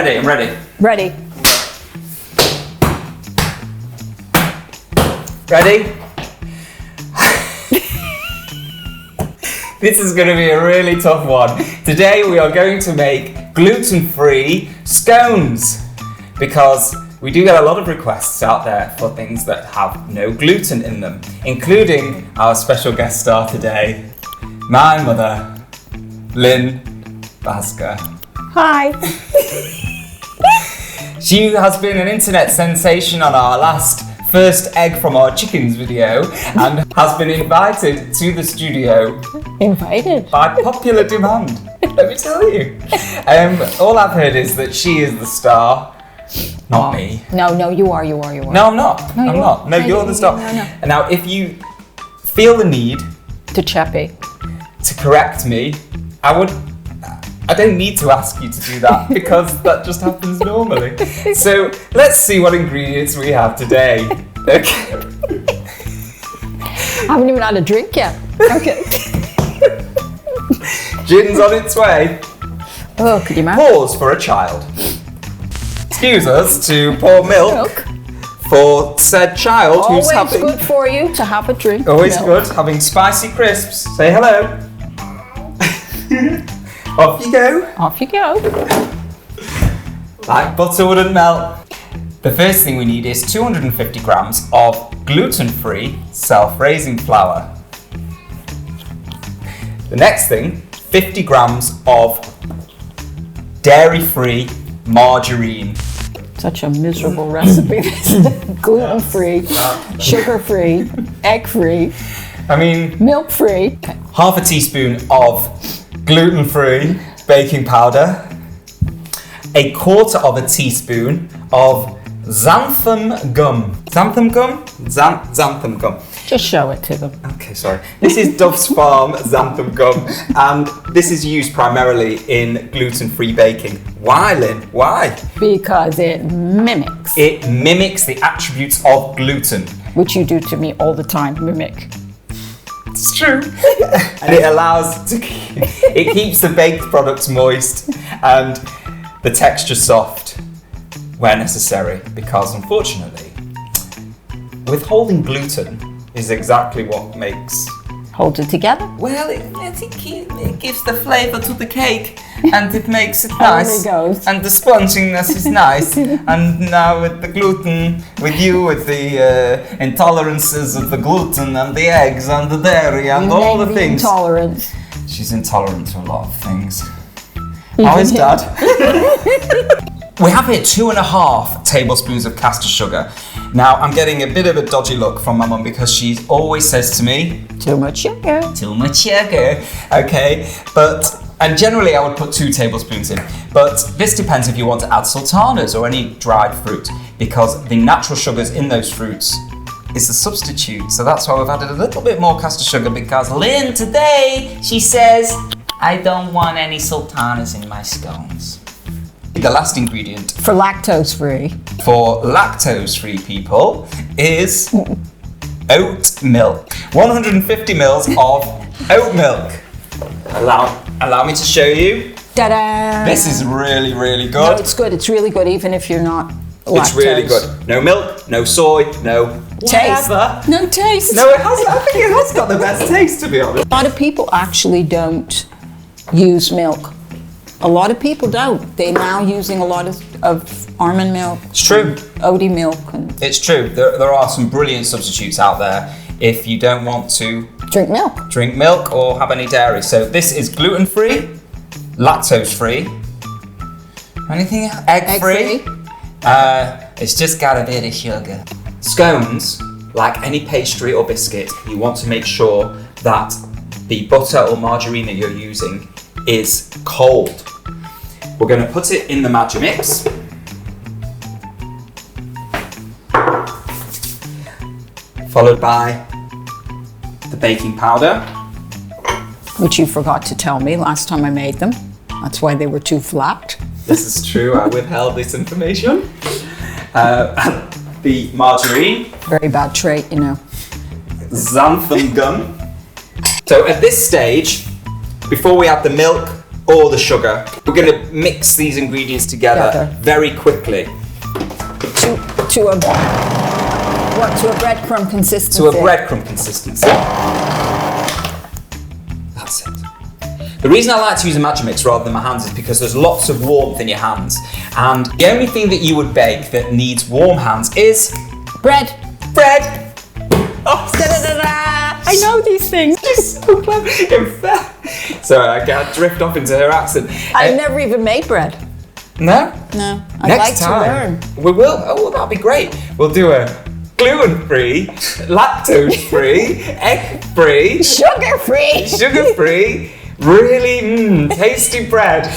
ready, I'm ready. Ready. Ready? This is going to be a really tough one. Today we are going to make gluten-free scones because we do get a lot of requests out there for things that have no gluten in them, including our special guest star today, my mother, Lynne Basger. Hi. She has been an internet sensation on our last first egg from our chickens video and has been invited to the studio. Invited? By popular demand, let me tell you. All I've heard is that she is the star, not me. No, you are. No, I'm not. No, I'm not. No, you're the star. No. And now, if you feel the need To Chappie. to correct me, I don't need to ask you to do that because that just happens normally. So let's see what ingredients we have today. Okay. I haven't even had a drink yet. Okay. Gin's on its way. Oh, could you imagine? Pause for a child. Excuse us to pour milk for said child who's Always having... good for you to have a drink. Always milk. good, having spicy crisps. Say hello. Off you go. Off you go. Like butter wouldn't melt. The first thing we need is 250 grams of gluten-free self-raising flour. The next thing, 50 grams of dairy-free margarine. Such a miserable recipe. Gluten-free, sugar-free, egg-free, I mean, milk-free. half a teaspoon of gluten-free baking powder, a quarter of a teaspoon of xanthan gum. Xanthan gum? Xanthan gum. Just show it to them. Okay, sorry. This is Dove's Farm xanthan gum, and this is used primarily in gluten-free baking. Why, Lynn? Why? Because it mimics, It mimics the attributes of gluten. which you do to me all the time, mimic. It's true. And it keeps the baked products moist and the texture soft where necessary, because unfortunately, withholding gluten is exactly what makes... Hold it together. Well, I think it gives the flavour to the cake and it makes it There nice. it goes. And the sponginess is nice. And now with the gluten, with the intolerances of the gluten and the eggs and the dairy and all the things. Intolerance. She's intolerant to a lot of things. How is Dad? We have here 2.5 tablespoons of caster sugar. Now, I'm getting a bit of a dodgy look from my mum because she always says to me, Too much sugar. too much sugar, okay? And generally I would put 2 tablespoons in, but this depends if you want to add sultanas or any dried fruit, because the natural sugars in those fruits is a substitute. So that's why we've added a little bit more caster sugar, because Lynn today, she says, I don't want any sultanas in my scones. The last ingredient For lactose free. for lactose-free people is oat milk. 150 mils of oat milk. Allow me to show you. Ta-da! This is really, really No, good. it's good. It's really good, even if you're not lactose. It's really good. No milk, no soy, no Taste. whatever. No taste. No, it has. I think it has got the best taste, to be honest. A lot of people actually don't use milk. A lot of people don't. They're now using a lot of almond milk. It's true. Oaty milk and It's true. There are some brilliant substitutes out there if you don't want to drink milk. drink milk or have any dairy. So this is gluten-free, lactose-free, anything else? Egg-free. It's just got a bit of sugar. Scones, like any pastry or biscuit, you want to make sure that the butter or margarine that you're using is cold. We're going to put it in the Magimix. Followed by the baking powder. Which you forgot to tell me last time I made them. That's why they were too flat. This is true, I withheld this information. The margarine. Very bad trait, you know. Xanthan gum. So at this stage, before we add the milk or the sugar, we're going to mix these ingredients together very quickly. To a breadcrumb consistency. To a breadcrumb consistency. That's it. The reason I like to use a magic mix rather than my hands is because there's lots of warmth in your hands. And the only thing that you would bake that needs warm hands is bread. Bread. Oh, I know these things. She's so clever. Sorry, I can't drift off into her accent. I've never even made bread. No? No. I'd Next like time, to learn. We will. Oh, well, that'll be great. We'll do a gluten-free, lactose-free, egg-free, sugar-free, really tasty bread.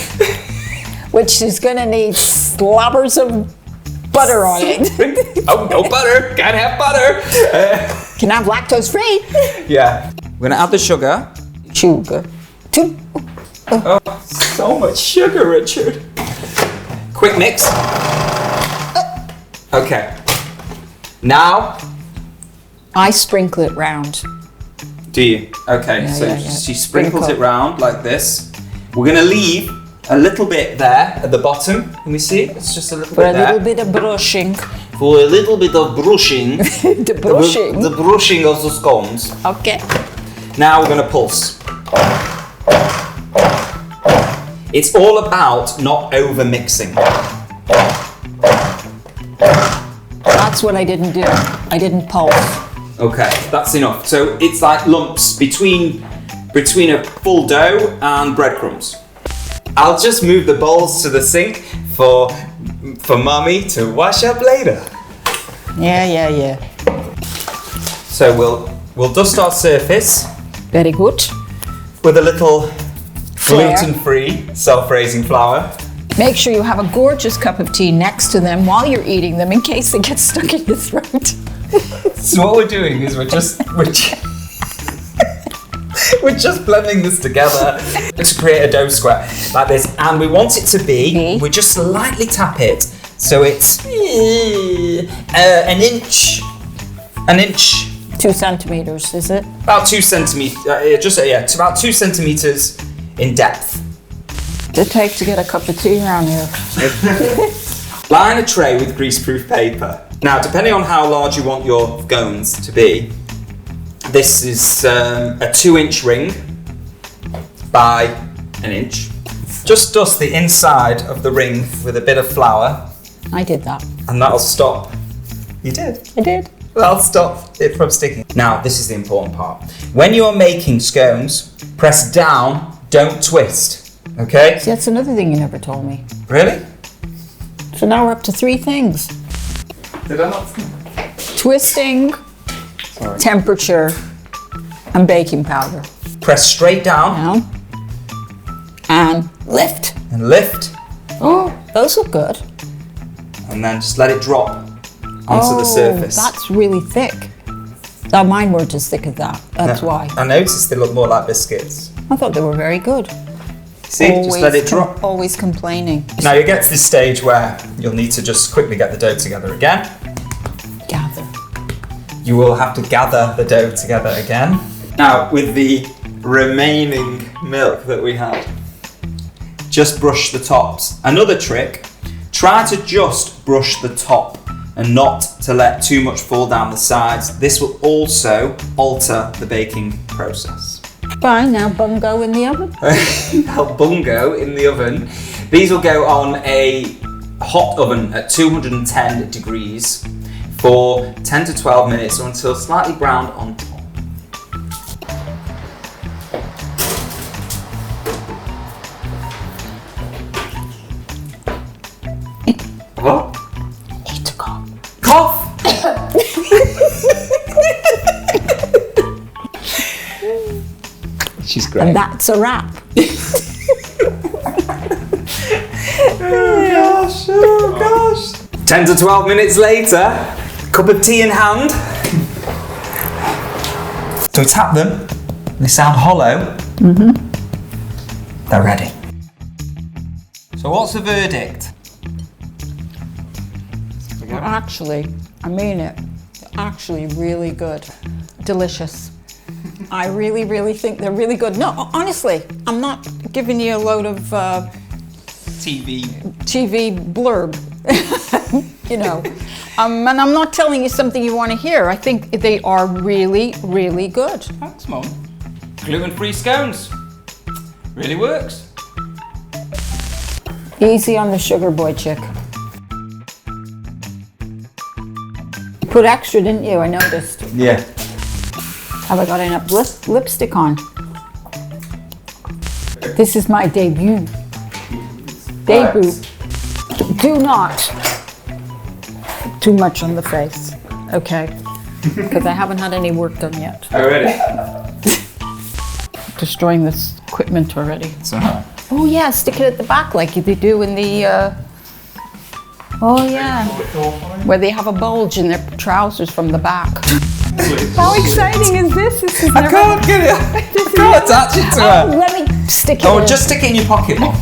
Which is going to need slobbers of butter on it. Oh, no butter. Can't have butter. Can have lactose-free. Yeah. We're going to add the sugar. Sugar. Oh, so much sugar, Richard. Quick mix. Okay. Now. I sprinkle it round. Do you? Okay, Yeah, so yeah. she sprinkles it round like this. We're going to leave a little bit there at the bottom. Can we see? It's just a little bit there. For a little bit of brushing. For a little bit of brushing. The brushing. The brushing of the scones. Okay. Now we're going to pulse. It's all about not over mixing. That's what I didn't do. I didn't pulse. Okay, that's enough. So it's like lumps between a full dough and breadcrumbs. I'll just move the bowls to the sink for Mummy to wash up later. Yeah. So we'll dust our surface Very good. with a little Flare. gluten-free self-raising flour. Make sure you have a gorgeous cup of tea next to them while you're eating them in case they get stuck in your throat. So what we're doing is we're just blending this together to create a dough square like this, and we want it to be. We just lightly tap it so it's an inch. 2 centimeters, is it? About 2 centimeters. It's about 2 centimeters in depth. It takes to get a cup of tea around here. Line a tray with greaseproof paper. Now, depending on how large you want your scones to be, this is a 2-inch ring by 1 inch. Just dust the inside of the ring with a bit of flour. I did that. And that'll stop. You did? I did. That'll stop it from sticking. Now, this is the important part. When you're making scones, press down, don't twist. Okay? See, that's another thing you never told me. Really? So now we're up to 3 things. Did I not? Twisting, temperature, and baking powder. Press straight down. Down. And lift. And lift. Oh, those look good. And then just let it drop onto the surface. That's really thick. Now, mine weren't as thick as that. That's why. I noticed they look more like biscuits. I thought they were very good. See, just let it drop. Always complaining. Now you get to this stage where you'll need to just quickly get the dough together again. Gather. You will have to gather the dough together again. Now, with the remaining milk that we had, just brush the tops. Another trick, try to just brush the top and not to let too much fall down the sides. This will also alter the baking process. Fine, now bungo in the oven. Now bungo in the oven. These will go on a hot oven at 210 degrees for 10 to 12 minutes or until slightly browned on top. What? Need to cough. Cough! She's great. And that's a wrap. Oh gosh. 10 to 12 minutes later, cup of tea in hand. So we tap them, they sound hollow. They're ready. So what's the verdict? Actually, I mean it. Actually, really good. Delicious. I really, really think they're really good. No, honestly, I'm not giving you a load of TV blurb. You know, and I'm not telling you something you want to hear. I think they are really, really good. Thanks, Mum. Gluten Free Scones. Really works. Easy on the sugar boy, chick. You put extra, didn't you? I noticed. Yeah. Have I got enough lipstick on? This is my debut. Do not too much on the face, okay? Because I haven't had any work done yet. Oh, really? Destroying this equipment already. So, Oh yeah, stick it at the back like they do in the. Oh yeah, where they have a bulge in their trousers from the back. How exciting is this? This is I can't get it. I can't attach it to her. Let me stick it. Oh, just stick it in your pocket, Mum.